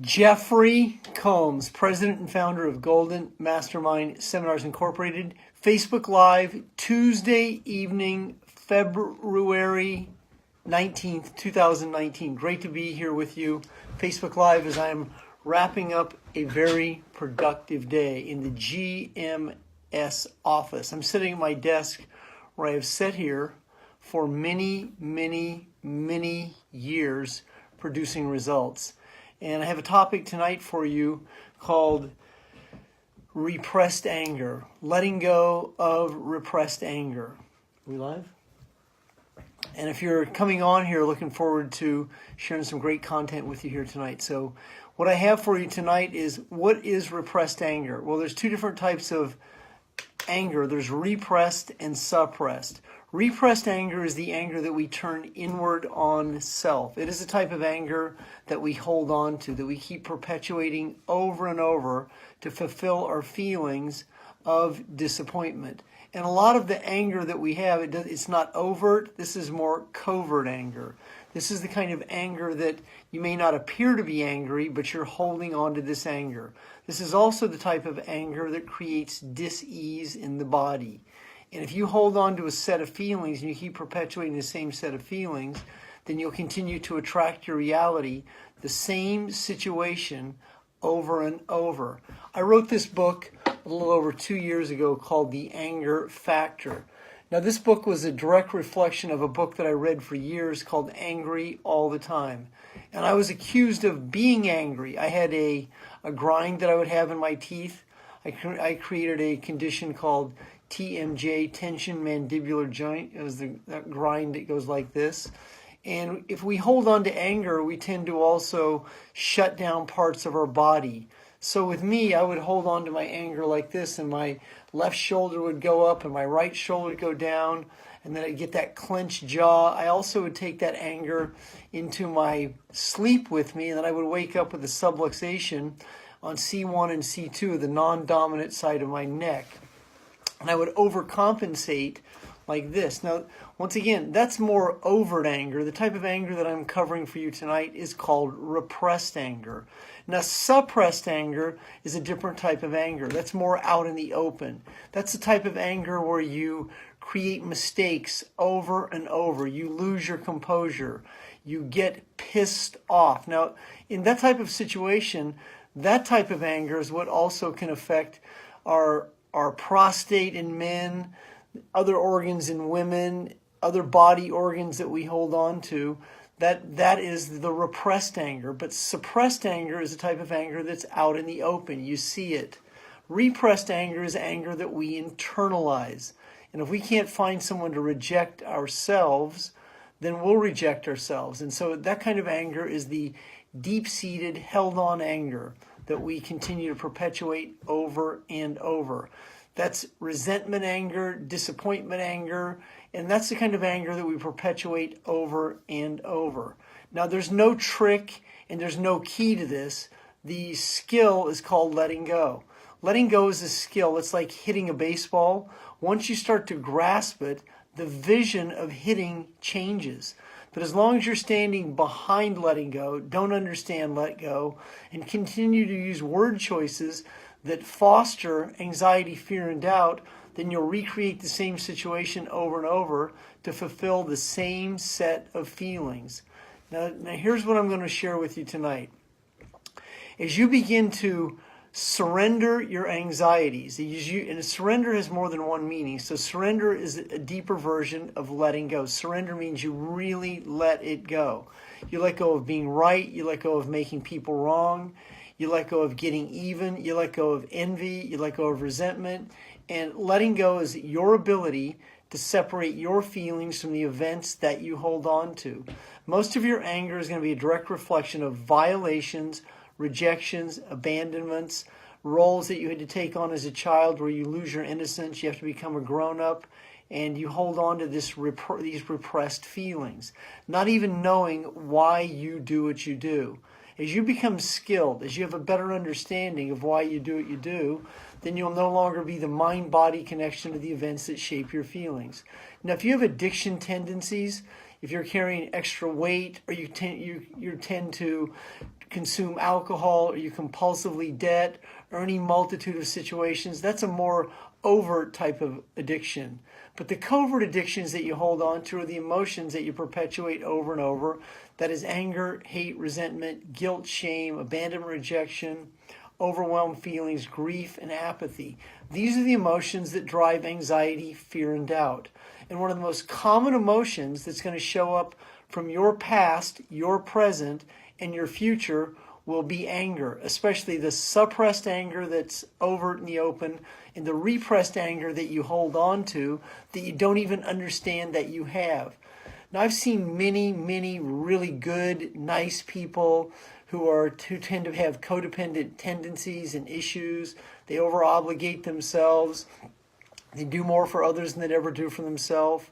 Jeffery Combs, president and founder of Golden Mastermind Seminars Incorporated. Facebook Live, Tuesday evening, February 19th, 2019. Great to be here with you. Facebook Live as I am wrapping up a very productive day in the GMS office. I'm sitting at my desk where I have sat here for many years producing results. And I have a topic tonight for you called Repressed Anger, letting go of repressed anger. Are we live? And if you're coming on here, looking forward to sharing some great content with you here tonight. So what I have for you tonight is, what is repressed anger? Well, there's two different types of anger. There's repressed and suppressed. Repressed anger is the anger that we turn inward on self. It is a type of anger that we hold on to, that we keep perpetuating over and over to fulfill our feelings of disappointment. And a lot of the anger that we have, it's not overt. This is more covert anger. This is the kind of anger that you may not appear to be angry, but you're holding on to this anger. This is also the type of anger that creates dis-ease in the body. And if you hold on to a set of feelings and you keep perpetuating the same set of feelings, then you'll continue to attract your reality, the same situation over and over. I wrote this book a little over 2 years ago called The Anger Factor. Now, this book was a direct reflection of a book that I read for years called Angry All the Time. And I was accused of being angry. I had a grind that I would have in my teeth. I created a condition called TMJ, tension mandibular joint. It was that grind that goes like this. And if we hold on to anger, we tend to also shut down parts of our body. So with me, I would hold on to my anger like this, and my left shoulder would go up and my right shoulder would go down, and then I'd get that clenched jaw. I also would take that anger into my sleep with me, and then I would wake up with a subluxation on C1 and C2, the non-dominant side of my neck. And I would overcompensate like this. Now, once again, that's more overt anger. The type of anger that I'm covering for you tonight is called repressed anger. Now, suppressed anger is a different type of anger. That's more out in the open. That's the type of anger where you create mistakes over and over. You lose your composure. You get pissed off. Now, in that type of situation, that type of anger is what also can affect our prostate in men, other organs in women, other body organs that we hold on to. That is the repressed anger. But suppressed anger is a type of anger that's out in the open. You see it. Repressed anger is anger that we internalize. And if we can't find someone to reject ourselves, then we'll reject ourselves. And so that kind of anger is the deep-seated, held-on anger that we continue to perpetuate over and over. That's resentment anger, disappointment anger, and that's the kind of anger that we perpetuate over and over. Now, there's no trick and there's no key to this. The skill is called letting go. Letting go is a skill. It's like hitting a baseball. Once you start to grasp it, the vision of hitting changes. But as long as you're standing behind letting go, don't understand let go, and continue to use word choices that foster anxiety, fear, and doubt, then you'll recreate the same situation over and over to fulfill the same set of feelings. Now here's what I'm going to share with you tonight. As you begin to surrender your anxieties, and surrender has more than one meaning. So surrender is a deeper version of letting go. Surrender means you really let it go. You let go of being right. You let go of making people wrong. You let go of getting even. You let go of envy. You let go of resentment. And letting go is your ability to separate your feelings from the events that you hold on to. Most of your anger is going to be a direct reflection of violations, rejections, abandonments, roles that you had to take on as a child where you lose your innocence, you have to become a grown-up, and you hold on to these repressed feelings, not even knowing why you do what you do. As you become skilled, as you have a better understanding of why you do what you do, then you'll no longer be the mind-body connection to the events that shape your feelings. Now, if you have addiction tendencies, if you're carrying extra weight, or you tend to consume alcohol, or you compulsively debt, or any multitude of situations. That's a more overt type of addiction. But the covert addictions that you hold on to are the emotions that you perpetuate over and over. That is anger, hate, resentment, guilt, shame, abandonment, rejection, overwhelmed feelings, grief, and apathy. These are the emotions that drive anxiety, fear, and doubt. And one of the most common emotions that's going to show up from your past, your present, and your future will be anger, especially the suppressed anger that's overt in the open, and the repressed anger that you hold on to that you don't even understand that you have. Now, I've seen many really good, nice people who tend to have codependent tendencies and issues. They over-obligate themselves. They do more for others than they'd ever do for themselves.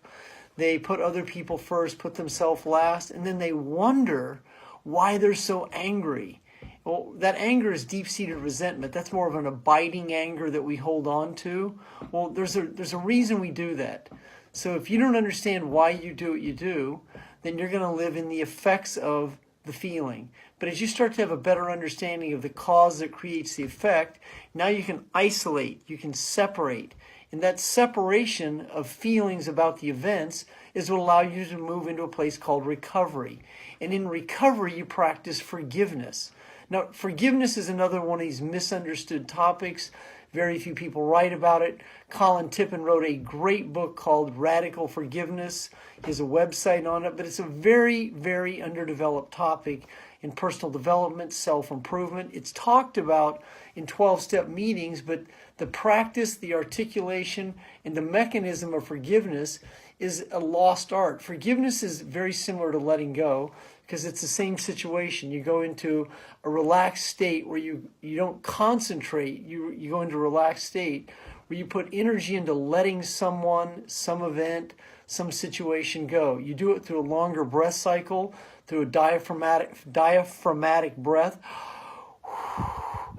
They put other people first, put themselves last, and then they wonder why they're so angry. Well, that anger is deep-seated resentment. That's more of an abiding anger that we hold on to. Well, there's a reason we do that. So if you don't understand why you do what you do, then you're going to live in the effects of the feeling. But as you start to have a better understanding of the cause that creates the effect, now you can isolate, you can separate. And that separation of feelings about the events is what allows you to move into a place called recovery. And in recovery, you practice forgiveness. Now, forgiveness is another one of these misunderstood topics. Very few people write about it. Colin Tippin wrote a great book called Radical Forgiveness. He has a website on it, but it's a very underdeveloped topic in personal development, self-improvement. It's talked about in 12-step meetings, but the practice, the articulation, and the mechanism of forgiveness is a lost art. Forgiveness is very similar to letting go because it's the same situation. You go into a relaxed state where you don't concentrate. You go into a relaxed state where you put energy into letting someone, some event, some situation go. You do it through a longer breath cycle, through a diaphragmatic breath.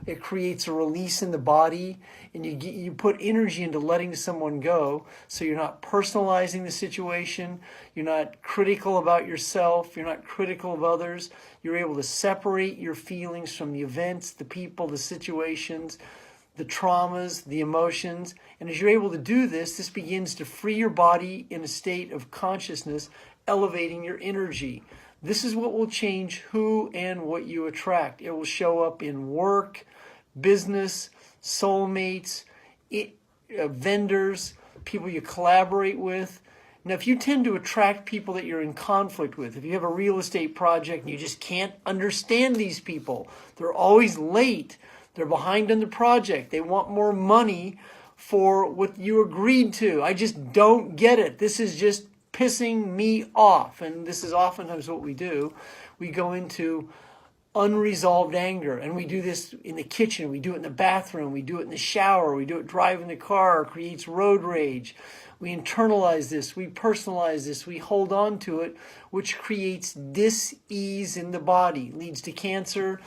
It creates a release in the body, and you put energy into letting someone go, so you're not personalizing the situation, you're not critical about yourself, you're not critical of others. You're able to separate your feelings from the events, the people, the situations, the traumas, the emotions. And as you're able to do this, this begins to free your body in a state of consciousness, elevating your energy. This is what will change who and what you attract. It will show up in work, business, soulmates, vendors, people you collaborate with. Now, if you tend to attract people that you're in conflict with, if you have a real estate project and you just can't understand these people, they're always late, they're behind on the project, they want more money for what you agreed to. I just don't get it. This is just pissing me off. And this is oftentimes what we do. We go into unresolved anger, and we do this in the kitchen, we do it in the bathroom, we do it in the shower, we do it driving the car. It creates road rage. We internalize this, we personalize this, we hold on to it, which creates dis-ease in the body, leads to cancer,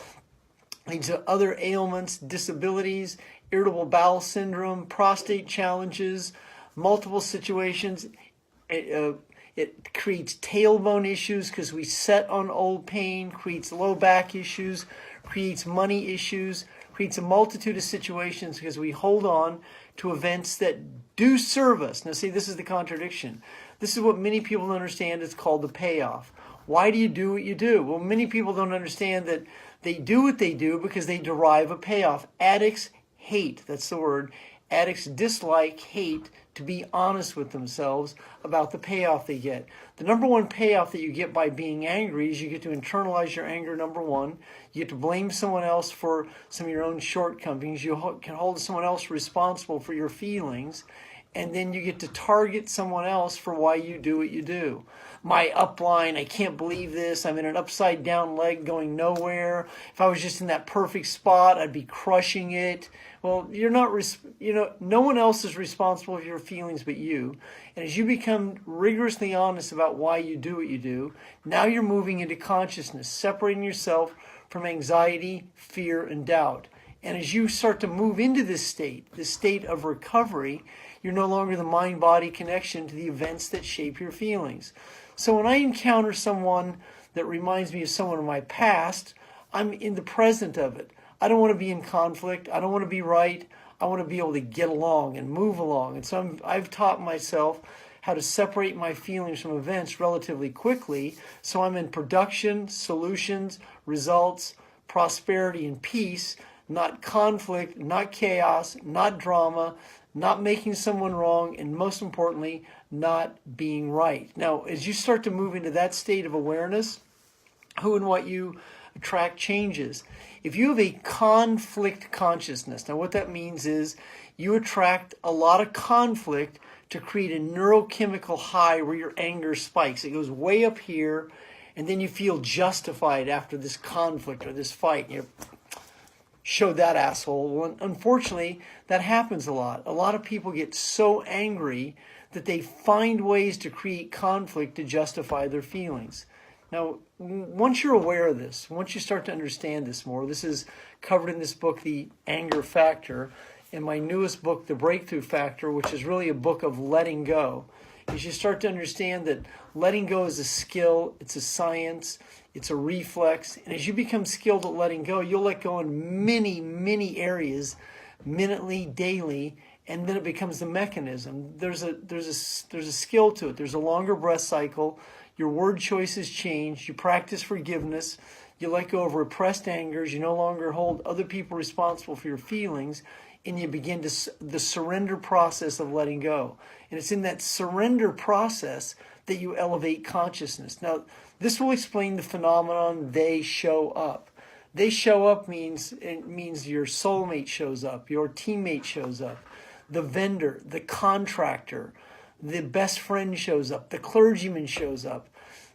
leads to other ailments, disabilities, irritable bowel syndrome, prostate challenges, multiple situations. It creates tailbone issues because we set on old pain, creates low back issues, creates money issues, creates a multitude of situations because we hold on to events that do serve us. Now see, this is the contradiction. This is what many people don't understand. It's called the payoff. Why do you do what you do? Well, many people don't understand that they do what they do because they derive a payoff. Addicts hate, that's the word. Addicts dislike, hate, to be honest with themselves about the payoff they get. The number one payoff that you get by being angry is you get to internalize your anger, number one. You get to blame someone else for some of your own shortcomings. You can hold someone else responsible for your feelings. And then you get to target someone else for why you do what you do. My upline, I can't believe this. I'm in an upside down leg going nowhere. If I was just in that perfect spot, I'd be crushing it. Well, you're not, no one else is responsible for your feelings but you. And as you become rigorously honest about why you do what you do, now you're moving into consciousness, separating yourself from anxiety, fear, and doubt. And as you start to move into this state of recovery, you're no longer the mind-body connection to the events that shape your feelings. So when I encounter someone that reminds me of someone in my past, I'm in the present of it. I don't want to be in conflict. I don't want to be right. I want to be able to get along and move along. And so I've taught myself how to separate my feelings from events relatively quickly, so I'm in production, solutions, results, prosperity, and peace, not conflict, not chaos, not drama, not making someone wrong, and most importantly, not being right. Now, as you start to move into that state of awareness, who and what you attract changes. If you have a conflict consciousness, now what that means is you attract a lot of conflict to create a neurochemical high where your anger spikes. It goes way up here, and then you feel justified after this conflict or this fight. You show that asshole. Well, unfortunately, that happens a lot. A lot of people get so angry that they find ways to create conflict to justify their feelings. Now, once you're aware of this, once you start to understand this more, this is covered in this book, The Anger Factor, in my newest book, The Breakthrough Factor, which is really a book of letting go. As you start to understand that letting go is a skill, it's a science, it's a reflex, and as you become skilled at letting go, you'll let go in many, many areas, minutely, daily, and then it becomes the mechanism. There's a skill to it. There's a longer breath cycle. Your word choices change. You practice forgiveness. You let go of repressed angers. You no longer hold other people responsible for your feelings, and you begin the surrender process of letting go. And it's in that surrender process that you elevate consciousness. Now, this will explain the phenomenon they show up. They show up means your soulmate shows up, your teammate shows up, the vendor, the contractor, the best friend shows up, the clergyman shows up,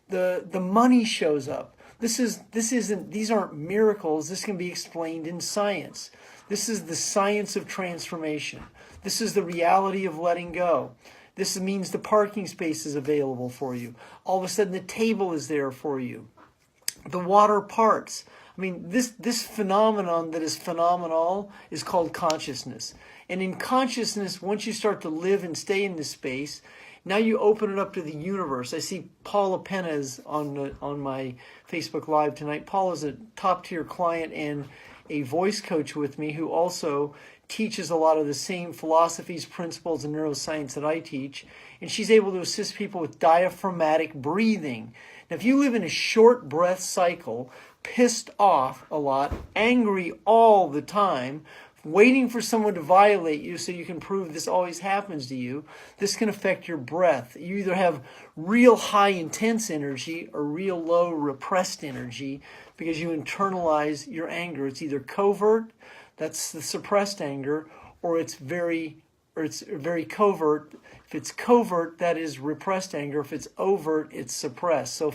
the money shows up. These aren't miracles. This can be explained in science. This is the science of transformation. This is the reality of letting go. This means the parking space is available for you. All of a sudden the table is there for you. The water parts. I mean, this phenomenon that is phenomenal is called consciousness. And in consciousness, once you start to live and stay in this space, now you open it up to the universe. I see Paula Penez on my Facebook Live tonight. Paul is a top-tier client and a voice coach with me who also teaches a lot of the same philosophies, principles, and neuroscience that I teach. And she's able to assist people with diaphragmatic breathing. Now, if you live in a short breath cycle, pissed off a lot, angry all the time, waiting for someone to violate you so you can prove this always happens to you, this can affect your breath. You either have real high intense energy or real low repressed energy because you internalize your anger. It's either covert, that's the suppressed anger, or it's very covert. If it's covert, that is repressed anger. If it's overt, it's suppressed. So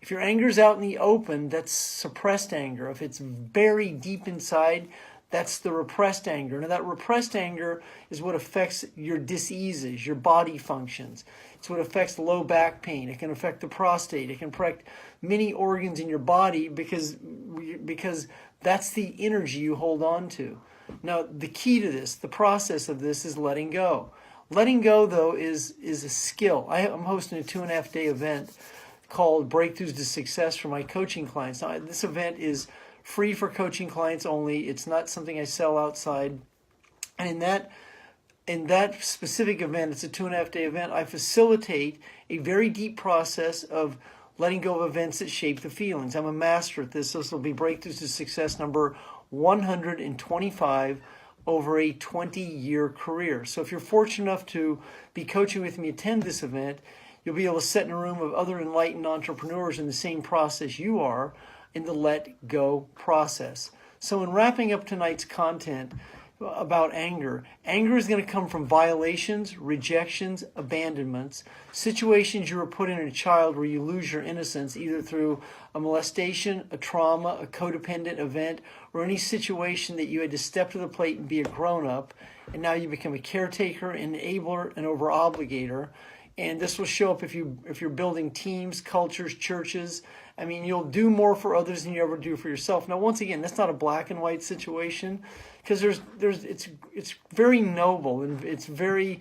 if your anger is out in the open, that's suppressed anger. If it's buried deep inside, that's the repressed anger. Now, that repressed anger is what affects your diseases, your body functions. It's what affects low back pain. It can affect the prostate. It can affect many organs in your body because that's the energy you hold on to. Now, the key to this, the process of this, is letting go. Letting go, though, is a skill. I'm hosting a 2.5-day event called Breakthroughs to Success for my coaching clients. Now, this event is free for coaching clients only. It's not something I sell outside. And in that specific event, it's a 2.5-day event, I facilitate a very deep process of letting go of events that shape the feelings. I'm a master at this. This will be Breakthroughs to Success number 125 over a 20-year career. So if you're fortunate enough to be coaching with me, attend this event, you'll be able to sit in a room of other enlightened entrepreneurs in the same process you are, in the let go process. So in wrapping up tonight's content about anger is going to come from violations, rejections, abandonments, situations you were put in as a child where you lose your innocence either through a molestation, a trauma, a codependent event, or any situation that you had to step to the plate and be a grown-up, and now you become a caretaker, enabler, and over-obligator. And this will show up if you're building teams, cultures, churches. I mean, you'll do more for others than you ever do for yourself. Now, once again, that's not a black and white situation, because it's very noble and it's very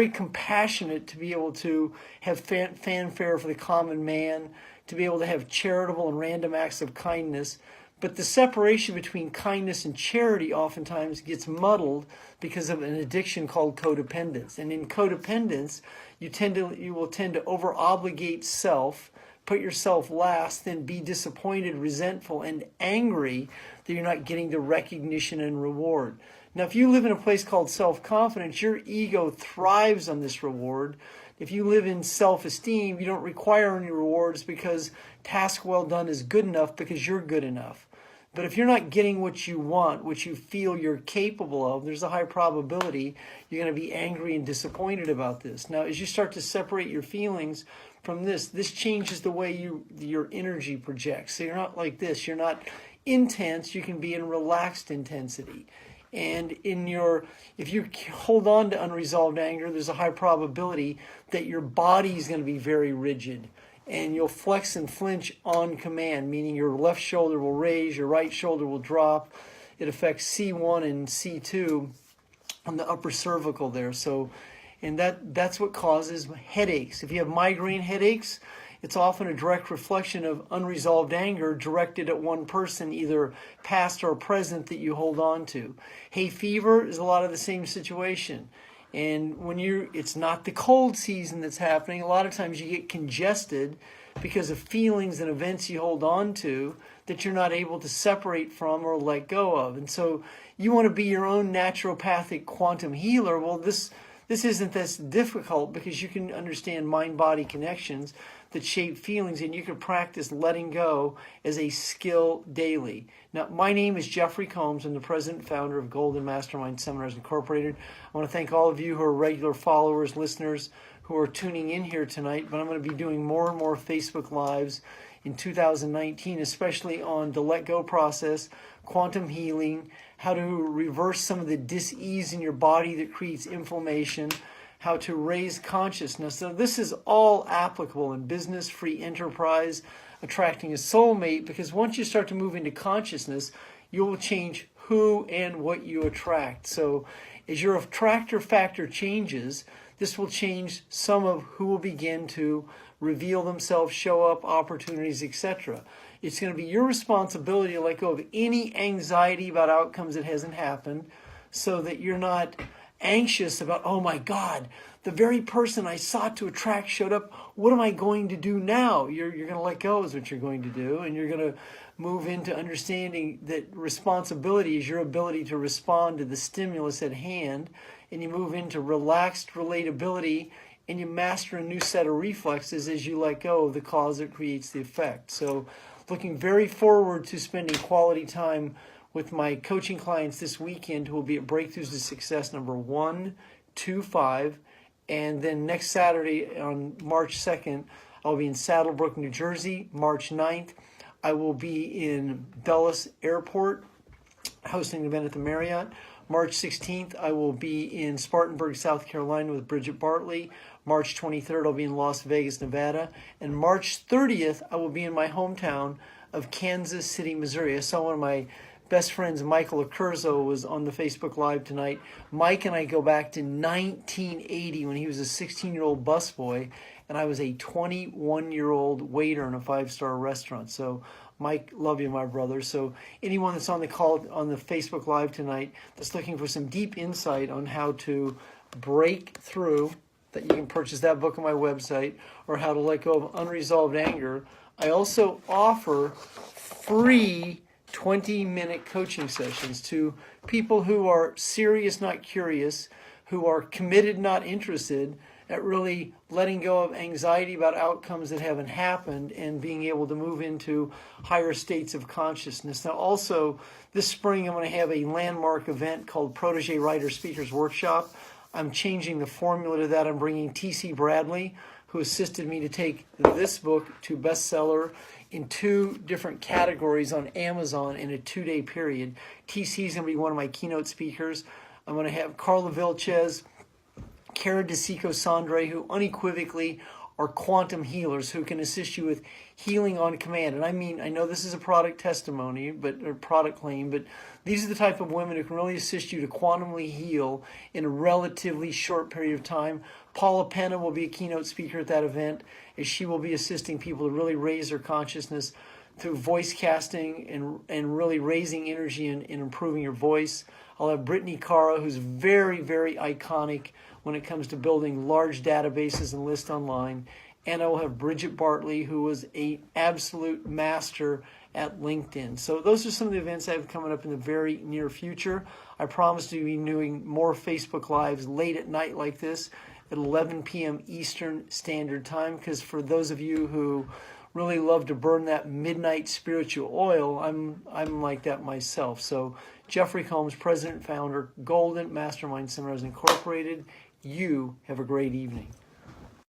compassionate to be able to have fanfare for the common man, to be able to have charitable and random acts of kindness. But the separation between kindness and charity oftentimes gets muddled because of an addiction called codependence. And in codependence, you will tend to over-obligate self, put yourself last, then be disappointed, resentful, and angry that you're not getting the recognition and reward. Now, if you live in a place called self-confidence, your ego thrives on this reward. If you live in self-esteem, you don't require any rewards because task well done is good enough because you're good enough. But if you're not getting what you want, what you feel you're capable of, there's a high probability you're going to be angry and disappointed about this. Now, as you start to separate your feelings from this changes the way your energy projects. So you're not like this. You're not intense. You can be in relaxed intensity. And if you hold on to unresolved anger, there's a high probability that your body is going to be very rigid. And you'll flex and flinch on command, meaning your left shoulder will raise, your right shoulder will drop. It affects C1 and C2 on the upper cervical there. And that's what causes headaches. If you have migraine headaches, it's often a direct reflection of unresolved anger directed at one person, either past or present, that you hold on to. Hay fever is a lot of the same situation. And it's not the cold season that's happening. A lot of times you get congested because of feelings and events you hold on to that you're not able to separate from or let go of. And so you want to be your own naturopathic quantum healer. Well, this isn't this difficult because you can understand mind-body connections that shape feelings, and you can practice letting go as a skill daily. Now, my name is Jeffery Combs. I'm the president and founder of Golden Mastermind Seminars Incorporated. I want to thank all of you who are regular followers, listeners, who are tuning in here tonight, but I'm going to be doing more and more Facebook Lives in 2019, especially on the let go process, quantum healing, how to reverse some of the dis-ease in your body that creates inflammation, how to raise consciousness. So this is all applicable in business, free enterprise, attracting a soulmate, because once you start to move into consciousness, you will change who and what you attract. So as your attractor factor changes, this will change some of who will begin to reveal themselves, show up, opportunities, etc. It's going to be your responsibility to let go of any anxiety about outcomes that hasn't happened, so that you're not anxious about, oh my God, the very person I sought to attract showed up. What am I going to do now? You're going to let go is what you're going to do, and you're going to move into understanding that responsibility is your ability to respond to the stimulus at hand, and you move into relaxed relatability, and you master a new set of reflexes as you let go of the cause that creates the effect. So looking very forward to spending quality time with my coaching clients this weekend, who will be at Breakthroughs to Success number 125. And then next Saturday on March 2nd, I'll be in Saddlebrook, New Jersey. March 9th, I will be in Dulles Airport hosting an event at the Marriott. March 16th, I will be in Spartanburg, South Carolina with Bridget Bartley. March 23rd, I'll be in Las Vegas, Nevada. And March 30th, I will be in my hometown of Kansas City, Missouri. I saw one of my best friends, Michael Accurzo, was on the Facebook Live tonight. Mike and I go back to 1980 when he was a 16-year-old busboy, and I was a 21-year-old waiter in a 5-star restaurant. So, Mike, love you, my brother. So anyone that's on the call on the Facebook Live tonight that's looking for some deep insight on how to break through, that you can purchase that book on my website, or how to let go of unresolved anger. I also offer free 20-minute coaching sessions to people who are serious, not curious, who are committed, not interested, at really letting go of anxiety about outcomes that haven't happened and being able to move into higher states of consciousness. Now, also, this spring I'm going to have a landmark event called Protege Writer Speakers Workshop. I'm changing the formula to that. I'm bringing T.C. Bradley, who assisted me to take this book to bestseller in 2 different categories on Amazon in a 2-day period. TC is going to be one of my keynote speakers. I'm going to have Carla Vilches, Cara DeSico Sandre, who unequivocally are quantum healers who can assist you with healing on command. And I mean, I know this is a product testimony, or product claim, but these are the type of women who can really assist you to quantumly heal in a relatively short period of time. Paula Penna will be a keynote speaker at that event, as she will be assisting people to really raise their consciousness through voice casting and really raising energy and improving your voice. I'll have Brittany Cara, who's very, very iconic when it comes to building large databases and lists online. And I will have Bridget Bartley, who was an absolute master at LinkedIn. So those are some of the events I have coming up in the very near future. I promise to be doing more Facebook Lives late at night like this at 11 p.m. Eastern Standard Time, because for those of you who really love to burn that midnight spiritual oil, I'm like that myself. So Jeffery Combs, President and Founder, Golden Mastermind Seminars Incorporated. You have a great evening.